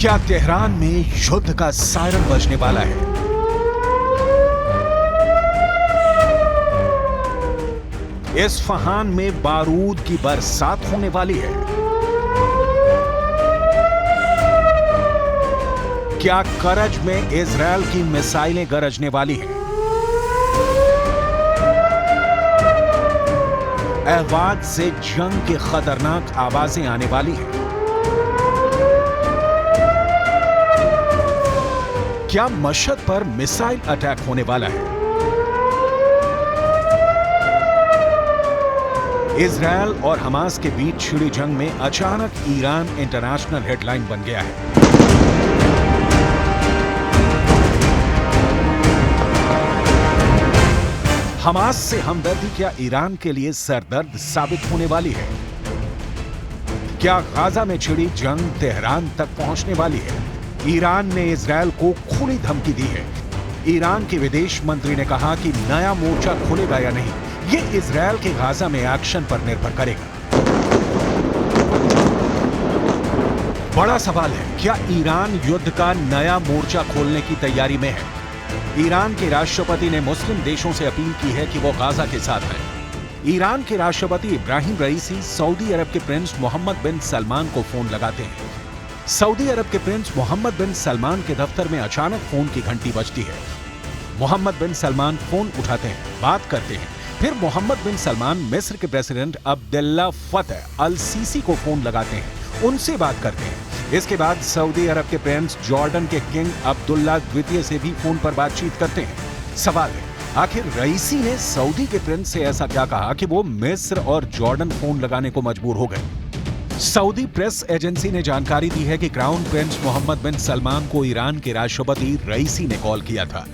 क्या तेहरान में युद्ध का सायरन बजने वाला है? इस्फहान में बारूद की बरसात होने वाली है? क्या करज में इजरायल की मिसाइलें गरजने वाली हैं? अहवाज से जंग की खतरनाक आवाजें आने वाली हैं? क्या मशहद पर मिसाइल अटैक होने वाला है? इजरायल और हमास के बीच छिड़ी जंग में अचानक ईरान इंटरनेशनल हेडलाइन बन गया है। हमास से हमदर्दी क्या ईरान के लिए सरदर्द साबित होने वाली है? क्या गाजा में छिड़ी जंग तेहरान तक पहुंचने वाली है? ईरान ने इजरायल को खुली धमकी दी है। ईरान के विदेश मंत्री ने कहा कि नया मोर्चा खुलेगा या नहीं, ये इजरायल के गाजा में एक्शन पर निर्भर करेगा। बड़ा सवाल है, क्या ईरान युद्ध का नया मोर्चा खोलने की तैयारी में है? ईरान के राष्ट्रपति ने मुस्लिम देशों से अपील की है कि वो गाजा के साथ हैं। ईरान के राष्ट्रपति इब्राहिम रईसी सऊदी अरब के प्रिंस मोहम्मद बिन सलमान को फोन लगाते हैं। सऊदी अरब के प्रिंस मोहम्मद बिन सलमान के दफ्तर में अचानक फोन की घंटी बजती है। मोहम्मद बिन सलमान फोन उठाते हैं, बात करते हैं। फिर मोहम्मद बिन सलमान मिस्र के प्रेसिडेंट अब्दुल्ला फतह अल सीसी को फोन लगाते हैं, उनसे बात करते हैं। इसके बाद सऊदी अरब के प्रिंस जॉर्डन के किंग अब्दुल्ला द्वितीय से भी फोन पर बातचीत करते हैं। सवाल है, आखिर रईसी ने सऊदी के प्रिंस से ऐसा क्या कहा कि वो मिस्र और जॉर्डन फोन लगाने को मजबूर हो गए? सऊदी प्रेस एजेंसी ने जानकारी दी है कि क्राउन प्रिंस मोहम्मद बिन सलमान को ईरान के राष्ट्रपति रईसी ने कॉल किया था।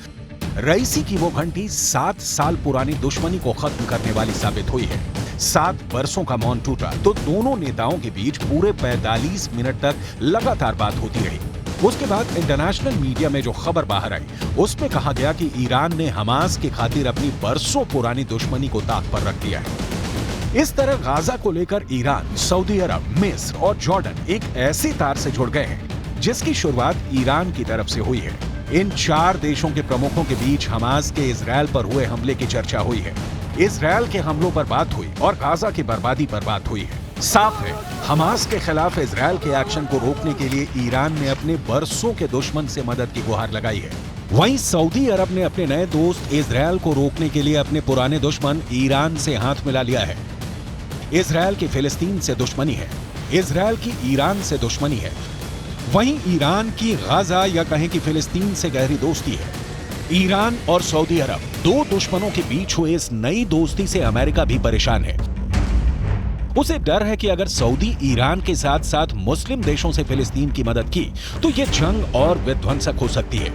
रईसी की वो घंटी 7 साल पुरानी दुश्मनी को खत्म करने वाली साबित हुई है। 7 वर्षों का मौन टूटा तो दोनों नेताओं के बीच पूरे 45 मिनट तक लगातार बात होती रही। उसके बाद इंटरनेशनल मीडिया में जो खबर बाहर आई, उसमें कहा गया कि ईरान ने हमास की खातिर अपनी बरसों पुरानी दुश्मनी को ताक पर रख दिया है। इस तरह गाजा को लेकर ईरान, सऊदी अरब, मिस्र और जॉर्डन एक ऐसे तार से जुड़ गए हैं जिसकी शुरुआत ईरान की तरफ से हुई है। इन 4 देशों के प्रमुखों के बीच हमास के इजरायल पर हुए हमले की चर्चा हुई है। इजरायल के हमलों पर बात हुई और गाजा की बर्बादी पर बात हुई है। साफ है, हमास के खिलाफ इजरायल के एक्शन को रोकने के लिए ईरान ने अपने बरसों के दुश्मन से मदद की गुहार लगाई है। वहीं सऊदी अरब ने अपने नए दोस्त इजरायल को रोकने के लिए अपने पुराने दुश्मन ईरान से हाथ मिला लिया है। इजरायल की फिलिस्तीन से दुश्मनी है, इजरायल की ईरान से दुश्मनी है, वहीं ईरान की गाजा या कहें कि फिलिस्तीन से गहरी दोस्ती है। ईरान और सऊदी अरब, 2 दुश्मनों के बीच हुए इस नई दोस्ती से अमेरिका भी परेशान है। उसे डर है कि अगर सऊदी ईरान के साथ साथ मुस्लिम देशों से फिलिस्तीन की मदद की तो यह जंग और विध्वंसक हो सकती है।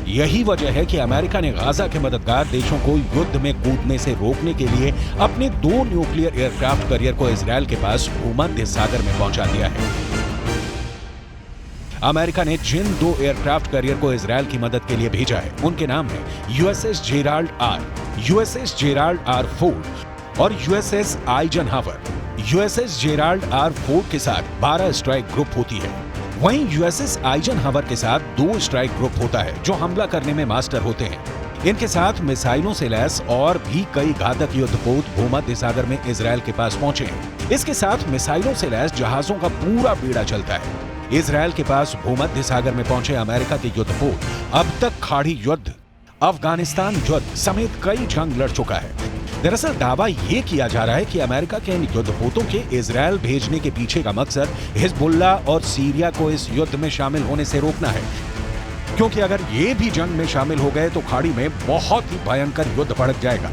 यही वजह है कि अमेरिका ने गाजा के मददगार देशों को युद्ध में कूदने से रोकने के लिए अपने 2 न्यूक्लियर एयरक्राफ्ट कैरियर को इजरायल के पास भूमध्य सागर में पहुंचा दिया है। अमेरिका ने जिन 2 एयरक्राफ्ट कैरियर को इजरायल की मदद के लिए भेजा है, उनके नाम है USS Gerald R, USS Gerald R Ford और USS Eisenhower. USS Gerald R Ford के साथ 12 स्ट्राइक ग्रुप होती है। वहीं यूएसएस आइजनहावर के साथ 2 स्ट्राइक ग्रुप होता है जो हमला करने में मास्टर होते हैं। इनके साथ मिसाइलों से लैस और भी कई घातक युद्धपोत भूमध्य सागर में इजरायल के पास पहुंचे हैं। इसके साथ मिसाइलों से लैस जहाजों का पूरा बीड़ा चलता है। इजरायल के पास भूमध्य सागर में पहुंचे अमेरिका के युद्धपोत अब तक खाड़ी युद्ध, अफगानिस्तान युद्ध समेत कई जंग लड़ चुका है। दरअसल दावा ये किया जा रहा है कि अमेरिका के इन युद्धपोतों के इजरायल भेजने के पीछे का मकसद हिजबुल्ला और सीरिया को इस युद्ध में शामिल होने से रोकना है, क्योंकि अगर ये भी जंग में शामिल हो गए तो खाड़ी में बहुत ही भयंकर युद्ध भड़क जाएगा।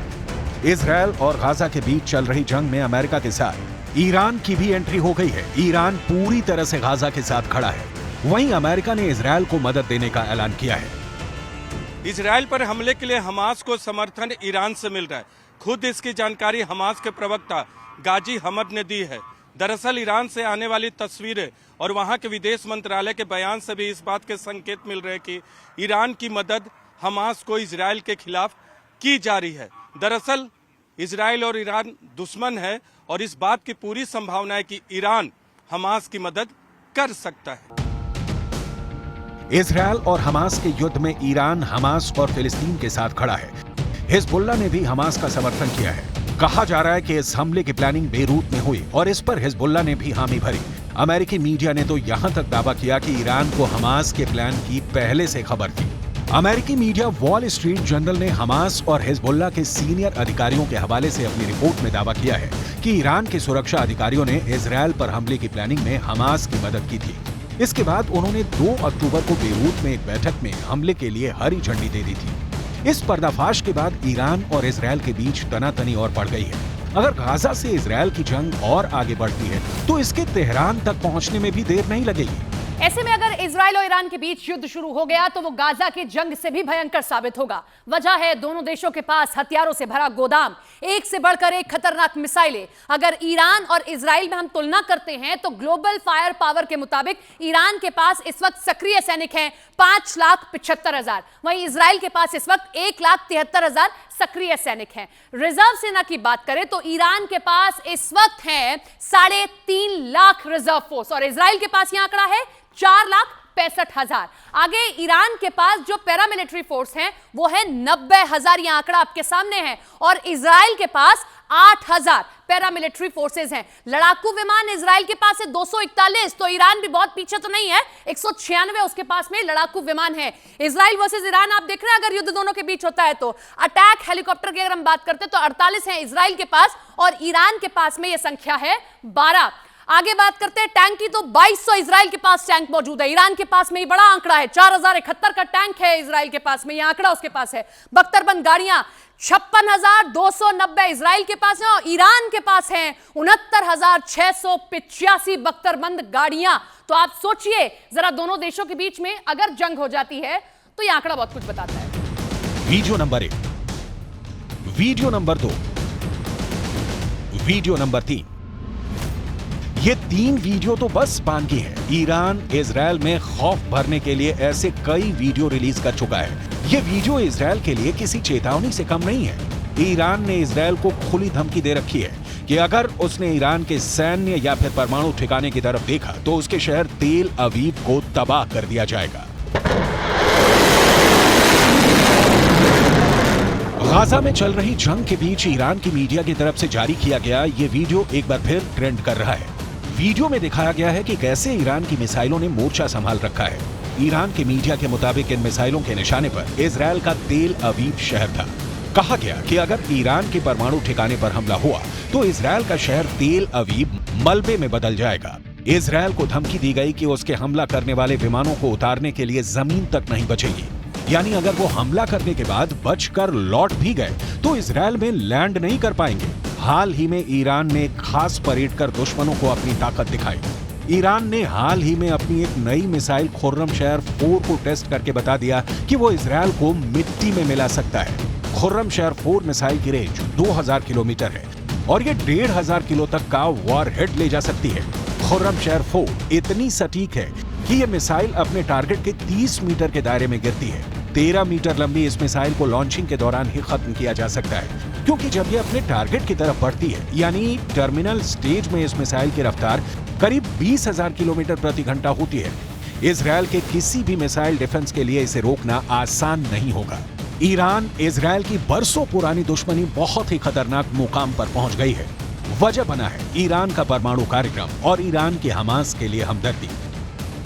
इजरायल और गाजा के बीच चल रही जंग में अमेरिका के साथ ईरान की भी एंट्री हो गई है। ईरान पूरी तरह से गाजा के साथ खड़ा है। वहीं अमेरिका ने इजरायल को मदद देने का ऐलान किया है। इजरायल पर हमले के लिए हमास को समर्थन ईरान से मिल रहा है। खुद इसकी जानकारी हमास के प्रवक्ता गाजी हमद ने दी है। दरअसल ईरान से आने वाली तस्वीरें और वहां के विदेश मंत्रालय के बयान से भी इस बात के संकेत मिल रहे हैं कि ईरान की मदद हमास को इजरायल के खिलाफ की जा रही है। दरअसल इजरायल और ईरान दुश्मन है और इस बात की पूरी संभावना है कि ईरान हमास की मदद कर सकता है। इजरायल और हमास के युद्ध में ईरान हमास और फिलिस्तीन के साथ खड़ा है। हिजबुल्लाह ने भी हमास का समर्थन किया है। कहा जा रहा है कि इस हमले की प्लानिंग बेरूत में हुई और इस पर हिजबुल्लाह ने भी हामी भरी। अमेरिकी मीडिया ने तो यहां तक दावा किया कि ईरान को हमास के प्लान की पहले से खबर थी। अमेरिकी मीडिया वॉल स्ट्रीट जर्नल ने हमास और हिजबुल्लाह के सीनियर अधिकारियों के हवाले से अपनी रिपोर्ट में दावा किया है कि ईरान के सुरक्षा अधिकारियों ने इजरायल पर हमले की प्लानिंग में हमास की मदद की थी। इसके बाद उन्होंने 2 अक्टूबर को बेरूत में एक बैठक में हमले के लिए हरी झंडी दे दी थी। इस पर्दाफाश के बाद ईरान और इजरायल के बीच तनातनी और बढ़ गई है। अगर गाजा से इजरायल की जंग और आगे बढ़ती है तो इसके तेहरान तक पहुंचने में भी देर नहीं लगेगी। ऐसे में अगर इजराइल और ईरान के बीच युद्ध शुरू हो गया तो वो गाजा की जंग से भी भयंकर साबित होगा। वजह है दोनों देशों के पास हथियारों से भरा गोदाम, एक से बढ़कर एक खतरनाक मिसाइलें। अगर ईरान और इजराइल में हम तुलना करते हैं तो ग्लोबल फायर पावर के मुताबिक ईरान के पास इस वक्त सक्रिय सैनिक हैं 5,75,000, वहीं इजराइल के पास इस वक्त 1,73,000 सक्रिय सैनिक हैं। रिजर्व सेना की बात करें तो ईरान के पास इस वक्त है 3.5 लाख रिजर्व फोर्स और इजराइल के पास यह आंकड़ा है 4,65,000। आगे ईरान के पास जो पैरामिलिट्री फोर्स हैं वो है 90,000, यह आंकड़ा आपके सामने है, और इजराइल के पास 8,000 पैरामिलिट्री फोर्सेस हैं। लड़ाकू विमान इजराइल के पास है 241, तो ईरान भी बहुत पीछे तो नहीं है, 196 उसके पास में लड़ाकू विमान है। इजराइल वर्सेस ईरान आप देख रहे हैं, अगर युद्ध दोनों के बीच होता है तो अटैक हेलीकॉप्टर की अगर हम बात करते हैं तो 48 हैं इजराइल के पास और ईरान के पास में यह संख्या है 12। आगे बात करते हैं टैंक की तो 2200 इजराइल के पास टैंक मौजूद है, ईरान के पास में ये बड़ा आंकड़ा है 4071 का टैंक है इजराइल के पास में, यह आंकड़ा उसके पास है। बख्तरबंद गाड़ियां 56,290 इजराइल के पास है और ईरान के पास है 69,685 बख्तरबंद गाड़ियां। तो आप सोचिए जरा, दोनों देशों के बीच में अगर जंग हो जाती है तो यह आंकड़ा बहुत कुछ बताता है। Video number 1, video number 2, video number 3। ये 3 वीडियो तो बस बाकी है। ईरान इजरायल में खौफ भरने के लिए ऐसे कई वीडियो रिलीज कर चुका है। ये वीडियो इजरायल के लिए किसी चेतावनी से कम नहीं है। ईरान ने इजरायल को खुली धमकी दे रखी है कि अगर उसने ईरान के सैन्य या फिर परमाणु ठिकाने की तरफ देखा तो उसके शहर तेल अवीव को तबाह कर दिया जाएगा। गाजा में चल रही जंग के बीच ईरान की मीडिया की तरफ से जारी किया गया ये वीडियो एक बार फिर ट्रेंड कर रहा है। वीडियो में दिखाया गया है कि कैसे ईरान की मिसाइलों ने मोर्चा संभाल रखा है। ईरान के मीडिया के मुताबिक इन मिसाइलों के निशाने पर इजरायल का तेल अवीव शहर था। कहा गया कि अगर ईरान के परमाणु ठिकाने पर हमला हुआ तो इजरायल का शहर तेल अवीव मलबे में बदल जाएगा। इजरायल को धमकी दी गई कि उसके हमला करने वाले विमानों को उतारने के लिए जमीन तक नहीं बचेगी, यानी अगर वो हमला करने के बाद बचकर लौट भी गए तो इजरायल में लैंड नहीं कर पाएंगे। हाल ही में ईरान ने खास परेड कर दुश्मनों को अपनी ताकत दिखाई। ईरान ने हाल ही में अपनी एक नई मिसाइल खुर्रमशहर 4 को टेस्ट करके बता दिया कि वो इजरायल को मिट्टी में मिला सकता है। खुर्रमशहर 4 मिसाइल की रेंज 2000 किलोमीटर है और ये 1500 किलो तक का वॉरहेड ले जा सकती है। खुर्रमशहर 4 इतनी सटीक है कि ये मिसाइल अपने टारगेट के 30 मीटर के दायरे में गिरती है। 13 मीटर लंबी इस मिसाइल को लॉन्चिंग के दौरान ही खत्म किया जा सकता है, क्योंकि जब ये अपने टारगेट की तरफ बढ़ती है यानी टर्मिनल स्टेज में इस मिसाइल की रफ्तार करीब 20,000 किलोमीटर प्रति घंटा होती है। इजरायल के किसी भी मिसाइल डिफेंस के लिए इसे रोकना आसान नहीं होगा। ईरान इजरायल की बरसों पुरानी दुश्मनी बहुत ही खतरनाक मुकाम पर पहुंच गई है। वजह बना है ईरान का परमाणु कार्यक्रम और ईरान के हमास के लिए हमदर्दी।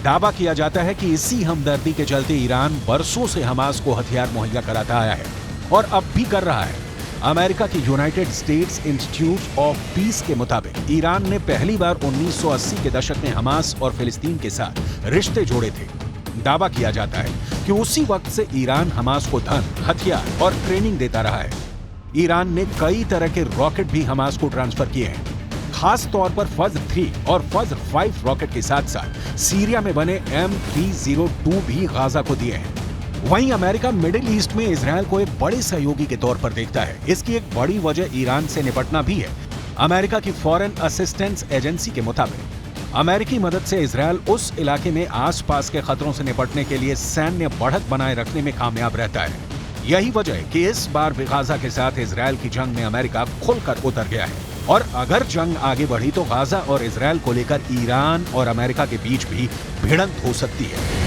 दावा किया जाता है कि इसी हमदर्दी के चलते ईरान बरसों से हमास को हथियार मुहैया कराता आया है और अब भी कर रहा है। अमेरिका की United states institute of peace के मुताबिक ईरान ने पहली बार 1980 के दशक में हमास और फिलिस्तीन के साथ रिश्ते जोड़े थे। दावा किया जाता है कि उसी वक्त से ईरान हमास को धन, हथियार और ट्रेनिंग देता रहा है। ईरान ने कई तरह के रॉकेट भी हमास को ट्रांसफर किए हैं, खास तौर पर फज्र 3 और फज्र 5 रॉकेट के साथ साथ सीरिया में बने M302 भी गाजा को दिए हैं। वहीं अमेरिका मिडिल ईस्ट में इजरायल को एक बड़े सहयोगी के तौर पर देखता है। इसकी एक बड़ी वजह ईरान से निपटना भी है। अमेरिका की फॉरेन असिस्टेंस एजेंसी के मुताबिक अमेरिकी मदद से इजरायल उस इलाके में आसपास के खतरों से निपटने के लिए सैन्य बढ़त बनाए रखने में कामयाब रहता है। यही वजह है कि इस बार भी गाजा के साथ इजरायल की जंग में अमेरिका खुलकर उतर गया है। और अगर जंग आगे बढ़ी तो गाजा और इजरायल को लेकर ईरान और अमेरिका के बीच भी भिड़ंत हो सकती है।